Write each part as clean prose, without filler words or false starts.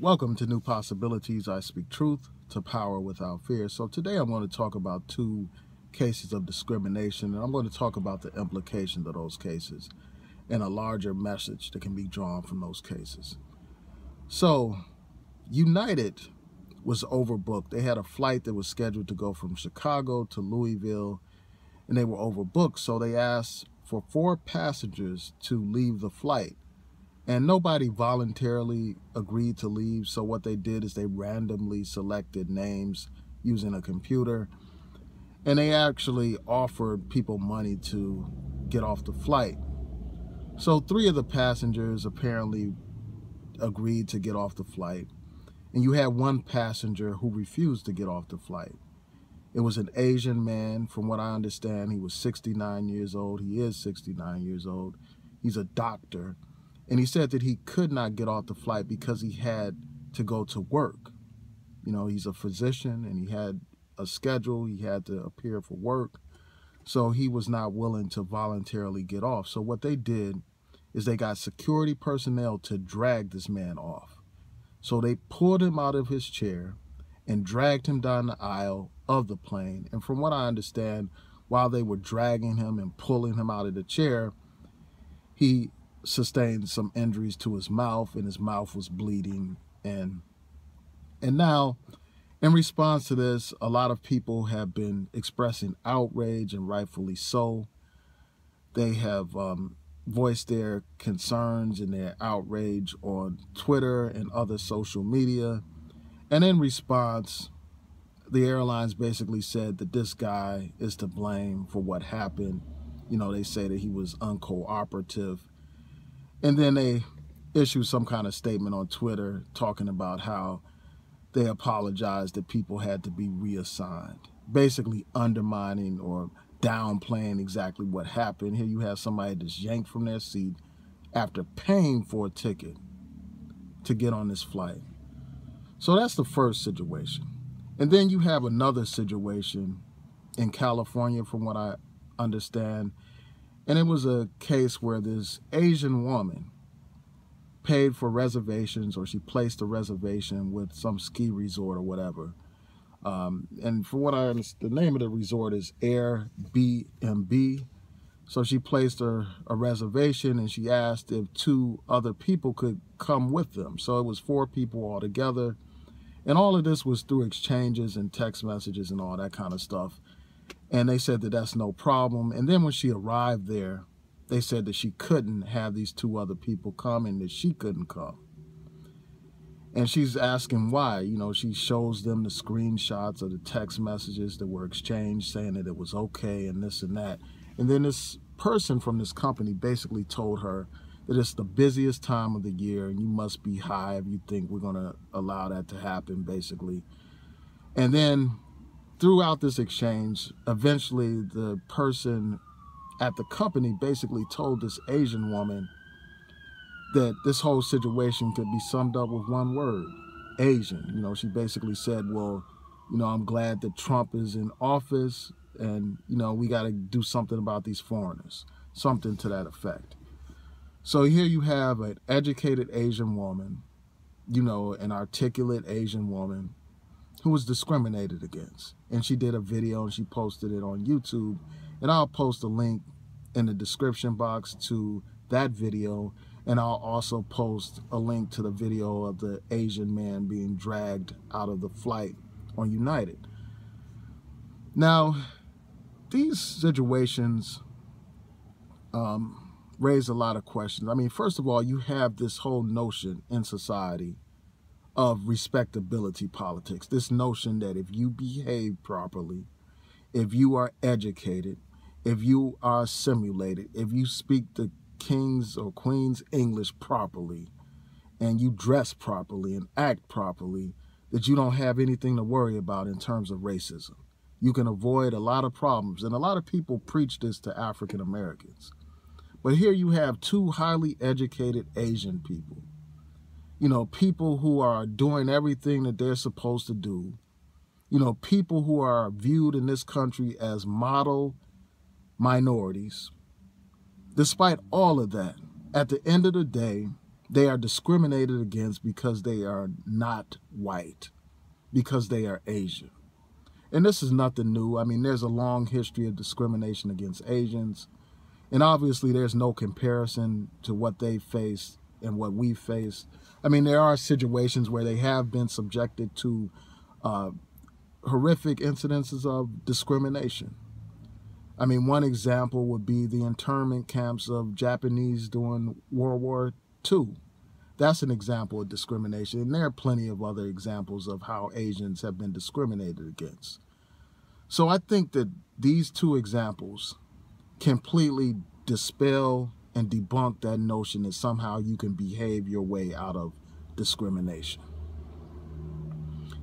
Welcome to New Possibilities. I speak truth to power without fear. So today I'm going to talk about two cases of discrimination, and I'm going to talk about the implications of those cases and a larger message that can be drawn from those cases. So United was overbooked. They had a flight that was scheduled to go from Chicago to Louisville, and they were overbooked. So they asked for 4 passengers to leave the flight. And nobody voluntarily agreed to leave, so what they did is they randomly selected names using a computer, and they actually offered people money to get off the flight. So 3 of the passengers apparently agreed to get off the flight, and you had 1 passenger who refused to get off the flight. It was an Asian man. From what I understand, he was 69 years old. He is 69 years old. He's a doctor. And he said that he could not get off the flight because he had to go to work. You know, he's a physician and he had a schedule. He had to appear for work. So he was not willing to voluntarily get off. So what they did is they got security personnel to drag this man off. So they pulled him out of his chair and dragged him down the aisle of the plane. And from what I understand, while they were dragging him and pulling him out of the chair, he sustained some injuries to his mouth, and his mouth was bleeding. And now, in response to this, a lot of people have been expressing outrage, and rightfully so. They have voiced their concerns and their outrage on Twitter and other social media. And in response, the airlines basically said that this guy is to blame for what happened. You know, they say that he was uncooperative. And then they issued some kind of statement on Twitter talking about how they apologized that people had to be reassigned, basically undermining or downplaying exactly what happened. Here you have somebody that's yanked from their seat after paying for a ticket to get on this flight. So that's the first situation. And then you have another situation in California, from what I understand. And it was a case where this Asian woman paid for reservations, or she placed a reservation with some ski resort or whatever. And for what I understand, the name of the resort is Airbnb. So she placed a reservation, and she asked if 2 other people could come with them. So it was 4 people altogether. And all of this was through exchanges and text messages and all that kind of stuff. And they said that that's no problem. And then when she arrived there, they said that she couldn't have these 2 other people come, and that she couldn't come. And she's asking why. You know, she shows them the screenshots of the text messages that were exchanged saying that it was okay and this and that. And then this person from this company basically told her that it's the busiest time of the year and you must be high if you think we're going to allow that to happen, basically. And then throughout this exchange, eventually the person at the company basically told this Asian woman that this whole situation could be summed up with one word: Asian. You know, she basically said, well, you know, I'm glad that Trump is in office, and, you know, we got to do something about these foreigners, something to that effect. So here you have an educated Asian woman, you know, an articulate Asian woman who was discriminated against. And she did a video and she posted it on YouTube. And I'll post a link in the description box to that video. And I'll also post a link to the video of the Asian man being dragged out of the flight on United. Now, these situations raise a lot of questions. I mean, first of all, you have this whole notion in society of respectability politics, this notion that if you behave properly, if you are educated, if you are assimilated, if you speak the king's or queen's English properly, and you dress properly and act properly, that you don't have anything to worry about in terms of racism. You can avoid a lot of problems. And a lot of people preach this to African Americans. But here you have 2 highly educated Asian people. You know, people who are doing everything that they're supposed to do. You know, people who are viewed in this country as model minorities. Despite all of that, at the end of the day, They are discriminated against because they are not white, because they are Asian. And this is nothing new. I mean, there's a long history of discrimination against Asians. And obviously, there's no comparison to what they faced and what we faced. I mean, there are situations where they have been subjected to horrific incidences of discrimination. I mean, one example would be the internment camps of Japanese during World War II. That's an example of discrimination. And there are plenty of other examples of how Asians have been discriminated against. So I think that these two examples completely dispel and debunk that notion that somehow you can behave your way out of discrimination.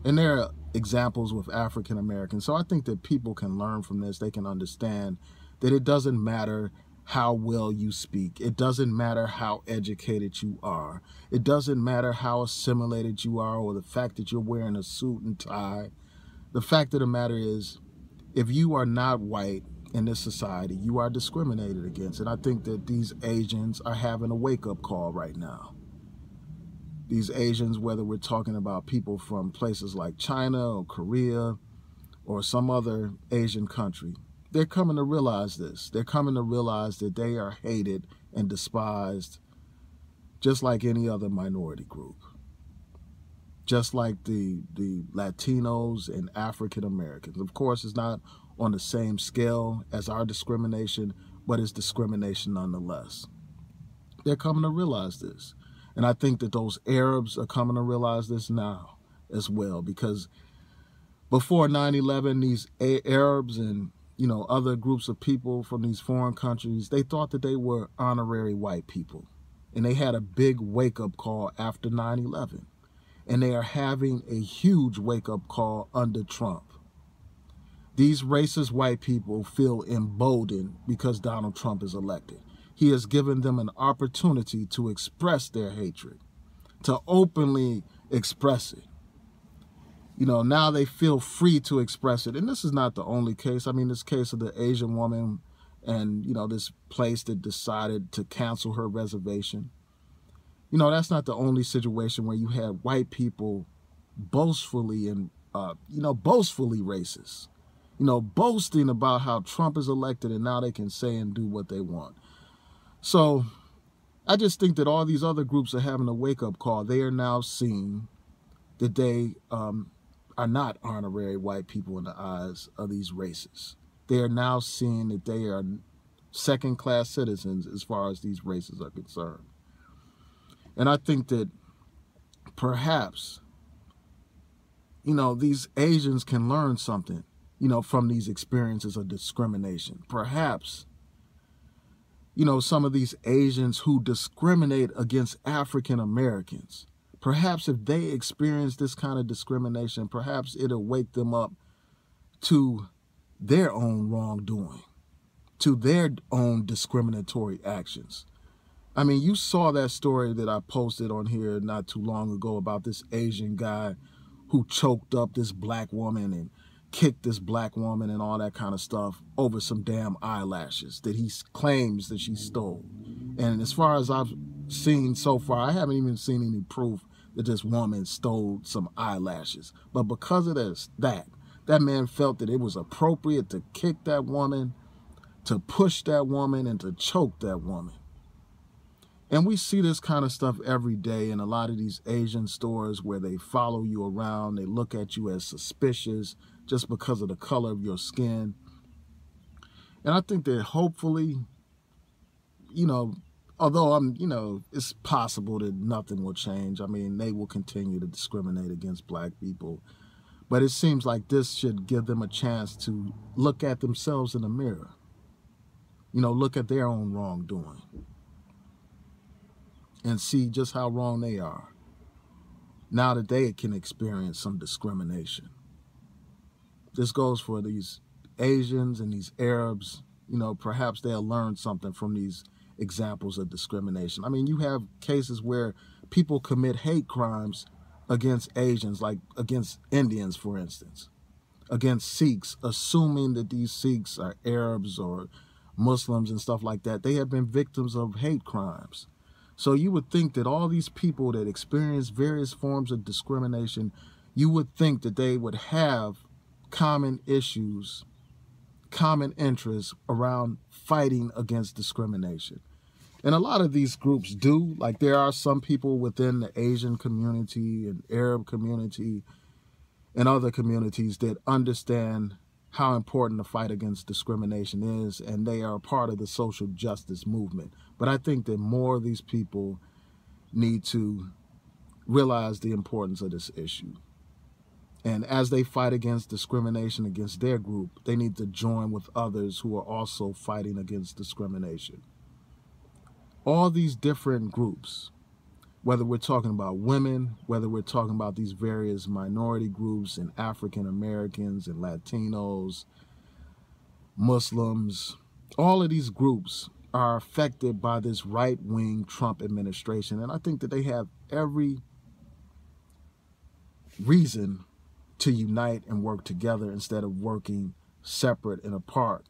And there are examples with African Americans. So I think that people can learn from this. They can understand that it doesn't matter how well you speak. It doesn't matter how educated you are. It doesn't matter how assimilated you are or the fact that you're wearing a suit and tie. The fact of the matter is, if you are not white in this society, you are discriminated against. And I think that these Asians are having a wake-up call right now. These Asians, whether we're talking about people from places like China or Korea or some other Asian country, they're coming to realize this. They're coming to realize that they are hated and despised just like any other minority group. Just like the Latinos and African Americans. Of course, it's not on the same scale as our discrimination, but it's discrimination nonetheless. They're coming to realize this. And I think that those Arabs are coming to realize this now as well, because before 9/11, these Arabs and other groups of people from these foreign countries, they thought that they were honorary white people. And they had a big wake-up call after 9/11. And they are having a huge wake-up call under Trump. These racist white people feel emboldened because Donald Trump is elected. He has given them an opportunity to express their hatred, to openly express it. Now they feel free to express it. And this is not the only case. I mean, this case of the Asian woman and, this place that decided to cancel her reservation. That's not the only situation where you have white people boastfully and, boastfully racist, boasting about how Trump is elected and now they can say and do what they want. So I just think that all these other groups are having a wake-up call. They are now seeing that they are not honorary white people in the eyes of these races. They are now seeing that they are second-class citizens as far as these races are concerned. And I think that perhaps, these Asians can learn something, from these experiences of discrimination. Perhaps, some of these Asians who discriminate against African Americans, perhaps if they experience this kind of discrimination, perhaps it'll wake them up to their own wrongdoing, to their own discriminatory actions. I mean, you saw that story that I posted on here not too long ago about this Asian guy who choked up this black woman and kicked this black woman and all that kind of stuff over some damn eyelashes that he claims that she stole. And as far as I've seen so far, I haven't even seen any proof that this woman stole some eyelashes. But because of that man felt that it was appropriate to kick that woman, to push that woman, and to choke that woman. And we see this kind of stuff every day in a lot of these Asian stores where they follow you around. They look at you as suspicious just because of the color of your skin. And I think that hopefully, although it's possible that nothing will change. I mean, they will continue to discriminate against black people. But it seems like this should give them a chance to look at themselves in the mirror. Look at their own wrongdoing. And see just how wrong they are now that they can experience some discrimination. This goes for these Asians and these Arabs. Perhaps they'll learn something from these examples of discrimination. I mean, you have cases where people commit hate crimes against Asians, like against Indians, for instance, against Sikhs, assuming that these Sikhs are Arabs or Muslims and stuff like that. They have been victims of hate crimes. So you would think that all these people that experience various forms of discrimination, you would think that they would have common issues, common interests around fighting against discrimination. And a lot of these groups do. Like, there are some people within the Asian community and Arab community and other communities that understand how important the fight against discrimination is, and they are a part of the social justice movement. But I think that more of these people need to realize the importance of this issue. And as they fight against discrimination against their group, they need to join with others who are also fighting against discrimination. All these different groups, whether we're talking about women, whether we're talking about these various minority groups and African Americans and Latinos, Muslims, all of these groups are affected by this right-wing Trump administration. And I think that they have every reason to unite and work together instead of working separate and apart.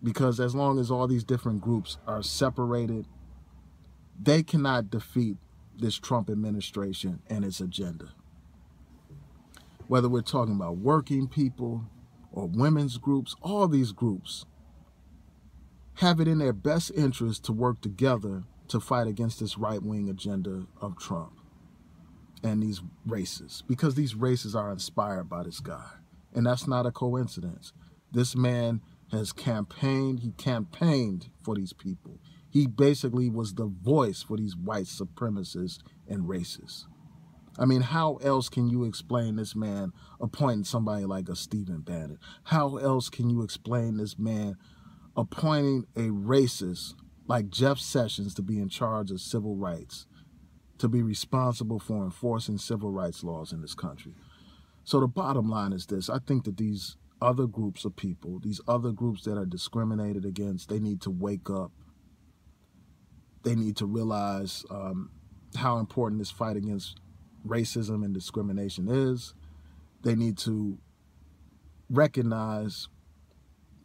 Because as long as all these different groups are separated, they cannot defeat this Trump administration and its agenda. Whether we're talking about working people or women's groups, all these groups have it in their best interest to work together to fight against this right-wing agenda of Trump and these races, because these races are inspired by this guy. And that's not a coincidence. This man has campaigned, he campaigned for these people. He basically was the voice for these white supremacists and racists. I mean, how else can you explain this man appointing somebody like a Stephen Bannon? How else can you explain this man appointing a racist like Jeff Sessions to be in charge of civil rights, to be responsible for enforcing civil rights laws in this country? So the bottom line is this: I think that these other groups of people, these other groups that are discriminated against, they need to wake up. They need to realize how important this fight against racism and discrimination is. They need to recognize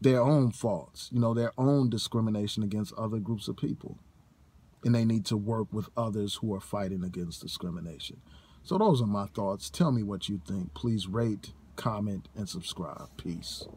their own faults, their own discrimination against other groups of people. And they need to work with others who are fighting against discrimination. So those are my thoughts. Tell me what you think. Please rate, comment, and subscribe. Peace.